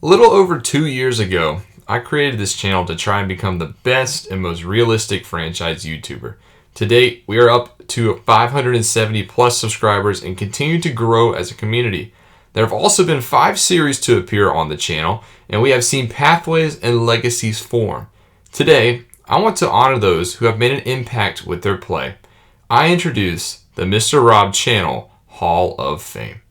A little over 2 years ago, I created this channel to try and become the best and most realistic franchise YouTuber. To date, we are up to 570 plus subscribers and continue to grow as a community. There have also been 5 series to appear on the channel, and we have seen pathways and legacies form. Today, I want to honor those who have made an impact with their play. I introduce the Mr. Rob Channel Hall of Fame.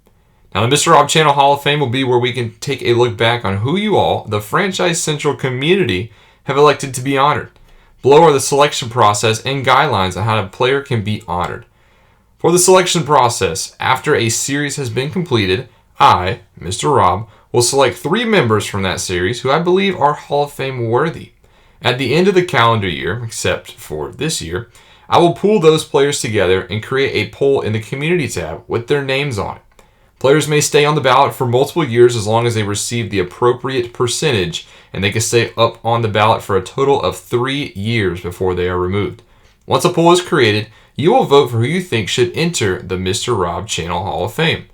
Now, the Mr. Rob Channel Hall of Fame will be where we can take a look back on who you all, the Franchise Central community, have elected to be honored. Below are the selection process and guidelines on how a player can be honored. For the selection process, after a series has been completed, I, Mr. Rob, will select 3 members from that series who I believe are Hall of Fame worthy. At the end of the calendar year, except for this year, I will pool those players together and create a poll in the community tab with their names on it. Players may stay on the ballot for multiple years as long as they receive the appropriate percentage, and they can stay up on the ballot for a total of 3 years before they are removed. Once a poll is created, you will vote for who you think should enter the Mr. Rob Channel Hall of Fame.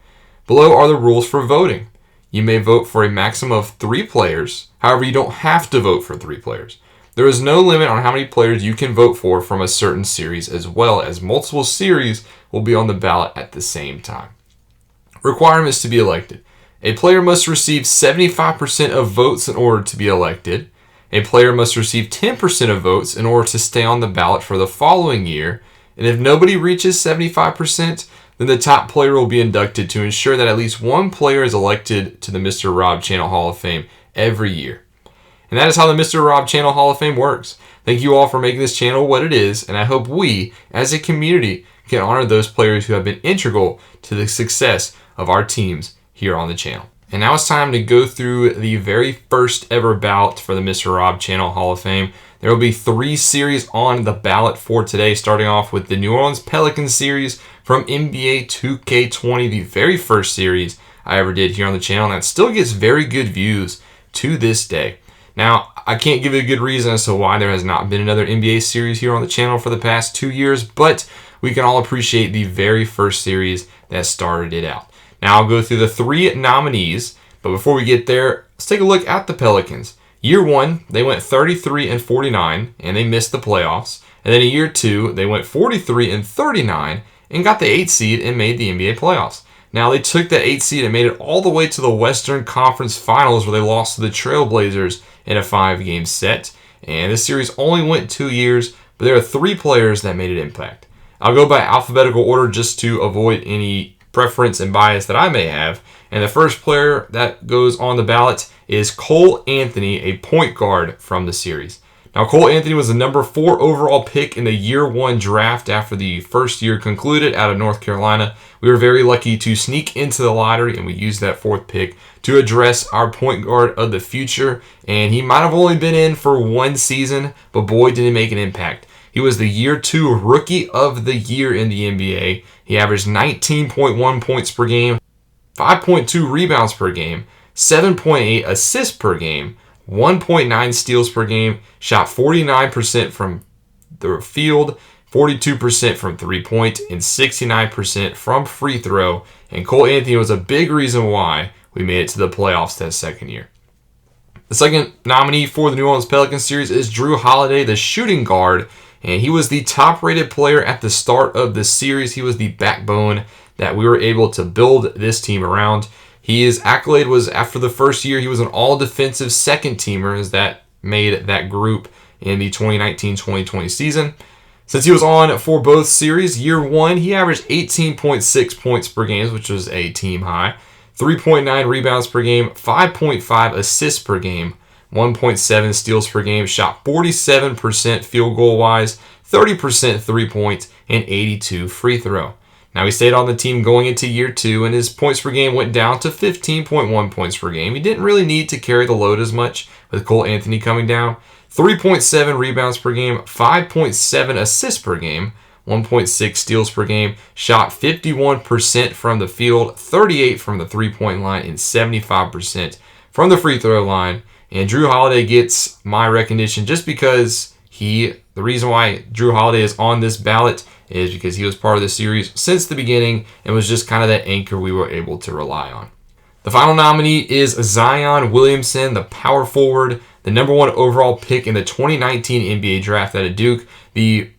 Below are the rules for voting. You may vote for a maximum of 3 players. However, you don't have to vote for 3 players. There is no limit on how many players you can vote for from a certain series, as well as multiple series will be on the ballot at the same time. Requirements to be elected. A player must receive 75% of votes in order to be elected. A player must receive 10% of votes in order to stay on the ballot for the following year. And if nobody reaches 75%, then the top player will be inducted to ensure that at least one player is elected to the Mr. Rob Channel Hall of Fame every year. And that is how the Mr. Rob Channel Hall of Fame works. Thank you all for making this channel what it is, and I hope we, as a community, can honor those players who have been integral to the success of our teams here on the channel. And now it's time to go through the very first ever ballot for the Mr. Rob Channel Hall of Fame. There will be 3 series on the ballot for today, starting off with the New Orleans Pelicans series from NBA 2K20, the very first series I ever did here on the channel, and that still gets very good views to this day. Now, I can't give you a good reason as to why there has not been another NBA series here on the channel for the past 2 years, but we can all appreciate the very first series that started it out. Now, I'll go through the 3 nominees, but before we get there, let's take a look at the Pelicans. Year 1, they went 33-49, and they missed the playoffs. And then in year 2, they went 43-39, and got the 8th seed and made the NBA playoffs. Now, they took that 8th seed and made it all the way to the Western Conference Finals, where they lost to the Trailblazers in a 5-game set. And this series only went 2 years, but there are 3 players that made an impact. I'll go by alphabetical order just to avoid any preference and bias that I may have. And the first player that goes on the ballot is Cole Anthony, a point guard from the series. Now, Cole Anthony was the number 4 overall pick in the year 1 draft after the first year concluded out of North Carolina. We were very lucky to sneak into the lottery, and we used that 4th pick to address our point guard of the future. And he might have only been in for 1 season, but boy, did he make an impact. He was the year 2 Rookie of the Year in the NBA. He averaged 19.1 points per game, 5.2 rebounds per game, 7.8 assists per game, 1.9 steals per game, shot 49% from the field, 42% from 3-point, and 69% from free throw. And Cole Anthony was a big reason why we made it to the playoffs that second year. The second nominee for the New Orleans Pelicans series is Jrue Holiday, the shooting guard. And he was the top-rated player at the start of the series. He was the backbone that we were able to build this team around. His accolade was after the first year, he was an all-defensive second-teamer, as that made that group in the 2019-2020 season. Since he was on for both series, year 1, he averaged 18.6 points per game, which was a team high, 3.9 rebounds per game, 5.5 assists per game, 1.7 steals per game, shot 47% field goal wise, 30% 3-point, and 82 free throw. Now, he stayed on the team going into year 2, and his points per game went down to 15.1 points per game. He didn't really need to carry the load as much with Cole Anthony coming down. 3.7 rebounds per game, 5.7 assists per game, 1.6 steals per game, shot 51% from the field, 38% from the 3-point line, and 75% from the free throw line. And Jrue Holiday gets my recognition just because the reason why Jrue Holiday is on this ballot is because he was part of the series since the beginning and was just kind of that anchor we were able to rely on. The final nominee is Zion Williamson, the power forward, the number 1 overall pick in the 2019 NBA draft out of Duke. The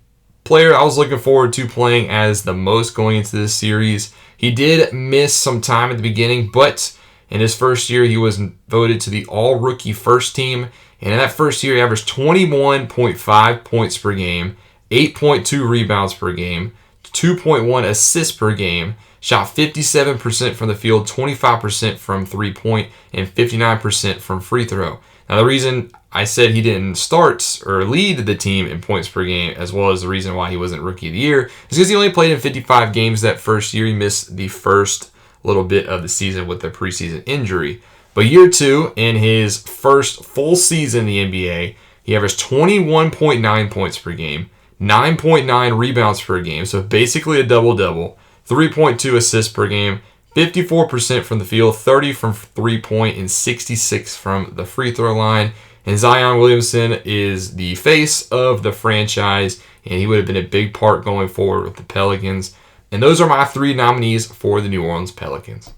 player I was looking forward to playing as the most going into this series. He did miss some time at the beginning, but in his first year, he was voted to the all-rookie first team. And in that first year, he averaged 21.5 points per game, 8.2 rebounds per game, 2.1 assists per game, shot 57% from the field, 25% from three-point, and 59% from free throw. Now, the reason I said he didn't start or lead the team in points per game, as well as the reason why he wasn't Rookie of the Year, is because he only played in 55 games that first year. He missed the first little bit of the season with the preseason injury. But year 2, in his first full season in the NBA, he averaged 21.9 points per game, 9.9 rebounds per game, so basically a double-double, 3.2 assists per game, 54% from the field, 30 from three-point, and 66 from the free throw line. And Zion Williamson is the face of the franchise, and he would have been a big part going forward with the Pelicans. And those are my 3 nominees for the New Orleans Pelicans.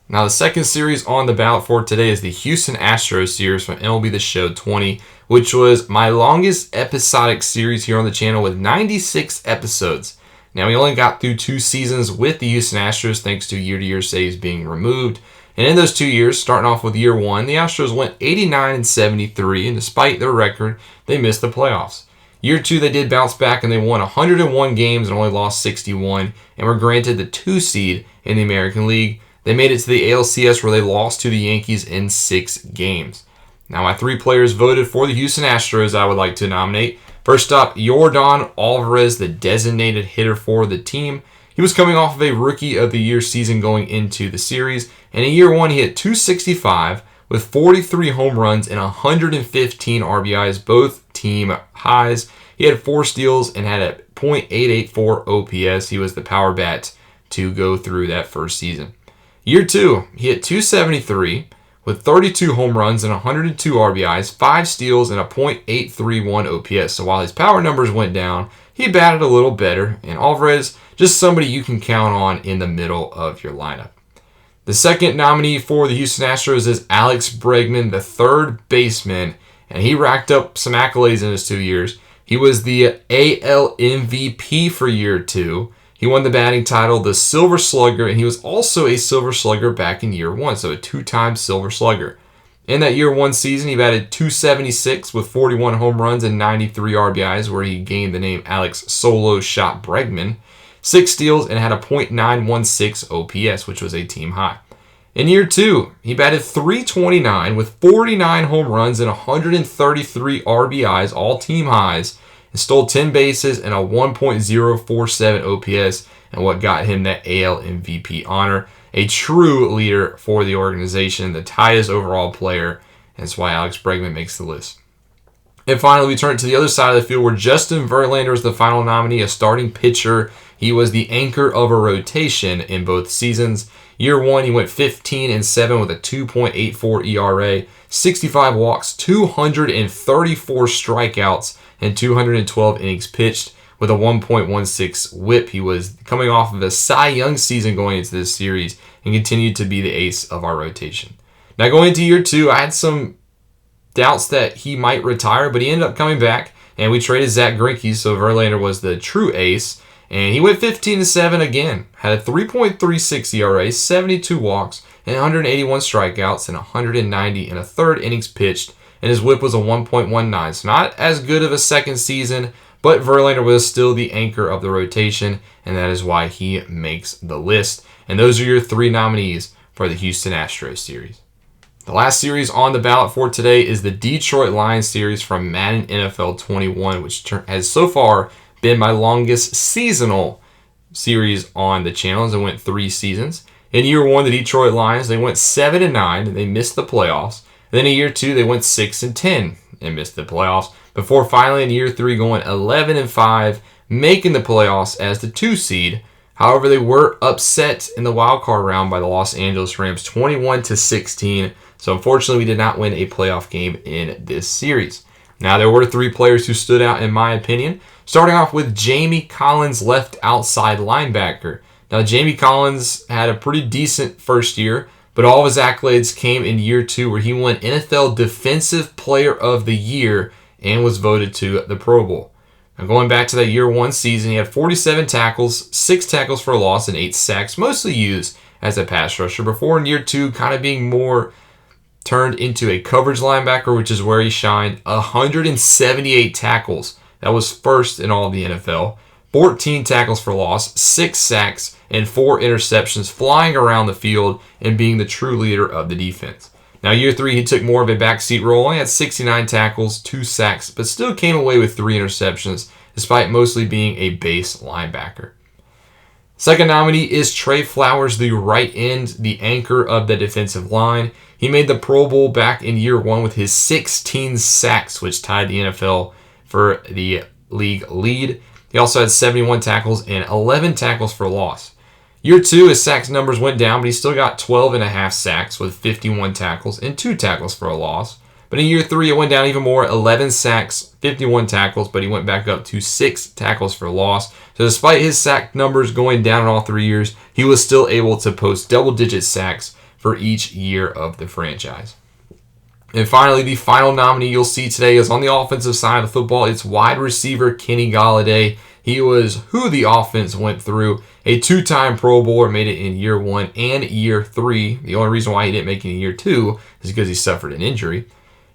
Now, the second series on the ballot for today is the Houston Astros series from MLB The Show 20, which was my longest episodic series here on the channel with 96 episodes. Now, we only got through 2 seasons with the Houston Astros thanks to year-to-year saves being removed. And in those 2 years, starting off with year 1, the Astros went 89-73, and despite their record, they missed the playoffs. Year 2, they did bounce back, and they won 101 games and only lost 61, and were granted the 2 seed in the American League. They made it to the ALCS, where they lost to the Yankees in 6 games. Now, my 3 players voted for the Houston Astros I would like to nominate. First up, Yordan Alvarez, the designated hitter for the team. He was coming off of a Rookie of the Year season going into the series, and in year 1, he hit .265 with 43 home runs and 115 RBIs, both team highs. He had 4 steals and had a .884 OPS. He was the power bat to go through that first season. Year 2, he hit .273 with 32 home runs and 102 RBIs, 5 steals, and a .831 OPS. So while his power numbers went down, he batted a little better, and Alvarez, just somebody you can count on in the middle of your lineup. The second nominee for the Houston Astros is Alex Bregman, the third baseman, and he racked up some accolades in his 2 years. He was the AL MVP for year 2. He won the batting title, the Silver Slugger, and he was also a Silver Slugger back in year 1, so a 2-time Silver Slugger. In that year 1 season, he batted .276 with 41 home runs and 93 RBIs, where he gained the name Alex Solo Shot Bregman, 6 steals, and had a .916 OPS, which was a team high. In year 2, he batted .329 with 49 home runs and 133 RBIs, all team highs, and stole 10 bases and a 1.047 OPS, and what got him that AL MVP honor. A true leader for the organization, the highest overall player, and that's why Alex Bregman makes the list. And finally, we turn to the other side of the field where Justin Verlander is the final nominee, a starting pitcher. He was the anchor of a rotation in both seasons. Year 1, he went 15-7 with a 2.84 ERA, 65 walks, 234 strikeouts, and 212 innings pitched with a 1.16 whip. He was coming off of a Cy Young season going into this series and continued to be the ace of our rotation. Now, going into year 2, I had some doubts that he might retire, but he ended up coming back, and we traded Zach Greinke, so Verlander was the true ace, and he went 15-7 again. Had a 3.36 ERA, 72 walks, and 181 strikeouts, and 190 and a third innings pitched, and his whip was a 1.19. So not as good of a second season, but Verlander was still the anchor of the rotation, and that is why he makes the list. And those are your 3 nominees for the Houston Astros series. The last series on the ballot for today is the Detroit Lions series from Madden NFL 21, which has so far been my longest seasonal series on the channel, as it went 3 seasons. In year 1, the Detroit Lions, they went 7-9, and they missed the playoffs. Then in year 2, they went 6-10 and missed the playoffs, before finally in year 3 going 11-5, making the playoffs as the 2 seed. However, they were upset in the wild card round by the Los Angeles Rams 21-16. So unfortunately, we did not win a playoff game in this series. Now, there were 3 players who stood out in my opinion, starting off with Jamie Collins, left outside linebacker. Now, Jamie Collins had a pretty decent first year, But all of his accolades came in year 2, where he won NFL Defensive Player of the Year and was voted to the Pro Bowl. Now, going back to that year 1 season, he had 47 tackles, 6 tackles for a loss, and 8 sacks, mostly used as a pass rusher, before in year 2 kind of being more turned into a coverage linebacker, which is where he shined. 178 tackles. That was first in all of the NFL. 14 tackles for loss, 6 sacks, and 4 interceptions, flying around the field and being the true leader of the defense. Now, year 3, he took more of a backseat role. He had 69 tackles, 2 sacks, but still came away with 3 interceptions, despite mostly being a base linebacker. Second nominee is Trey Flowers, the right end, the anchor of the defensive line. He made the Pro Bowl back in year 1 with his 16 sacks, which tied the NFL for the league lead. He also had 71 tackles and 11 tackles for loss. Year 2, his sacks numbers went down, but he still got 12.5 sacks with 51 tackles and 2 tackles for a loss. But in year 3, it went down even more, 11 sacks, 51 tackles, but he went back up to 6 tackles for loss. So despite his sack numbers going down in all 3 years, he was still able to post double-digit sacks for each year of the franchise. And finally, the final nominee you'll see today is on the offensive side of the football. It's wide receiver Kenny Golladay. He was who the offense went through. A 2-time Pro Bowler, made it in year 1 and year 3. The only reason why he didn't make it in year 2 is because he suffered an injury.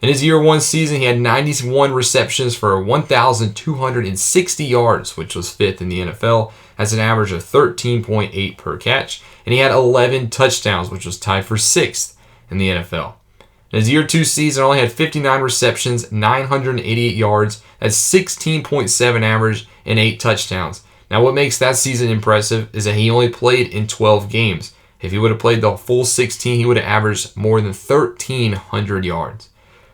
In his year 1 season, he had 91 receptions for 1,260 yards, which was 5th in the NFL. That's an average of 13.8 per catch. And he had 11 touchdowns, which was tied for 6th in the NFL. In his year 2 season, only had 59 receptions, 988 yards. That's 16.7 average and 8 touchdowns. Now, what makes that season impressive is that he only played in 12 games. If he would have played the full 16, he would have averaged more than 1,300 yards.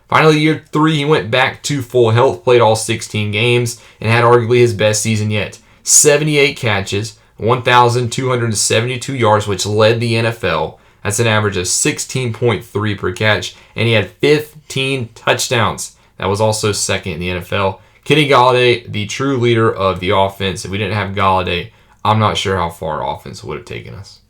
Finally, year 3, he went back to full health, played all 16 games, and had arguably his best season yet. 78 catches, 1,272 yards, which led the NFL. That's an average of 16.3 per catch, and he had 15 touchdowns. That was also 2nd in the NFL. Kenny Golladay, the true leader of the offense. If we didn't have Golladay, I'm not sure how far offense would have taken us.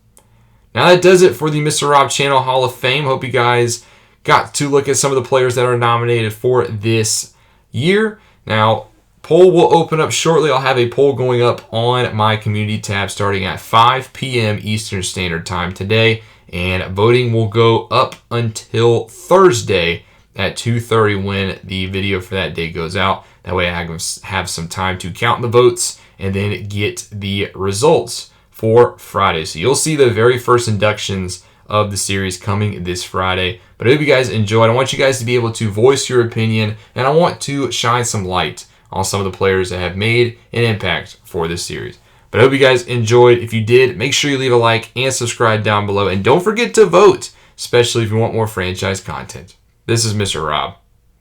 Now that does it for the Mr. Rob Channel Hall of Fame. Hope you guys got to look at some of the players that are nominated for this year. Now, poll will open up shortly. I'll have a poll going up on my community tab starting at 5 p.m. Eastern Standard Time today, and voting will go up until Thursday at 2:30 when the video for that day goes out. That way I have some time to count the votes and then get the results for Friday. So you'll see the very first inductions of the series coming this Friday. But I hope you guys enjoyed. I want you guys to be able to voice your opinion, and I want to shine some light on some of the players that have made an impact for this series. But I hope you guys enjoyed. If you did, make sure you leave a like and subscribe down below. And don't forget to vote, especially if you want more franchise content. This is Mr. Rob,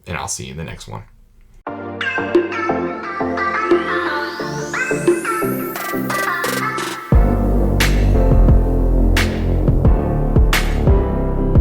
and I'll see you in the next one.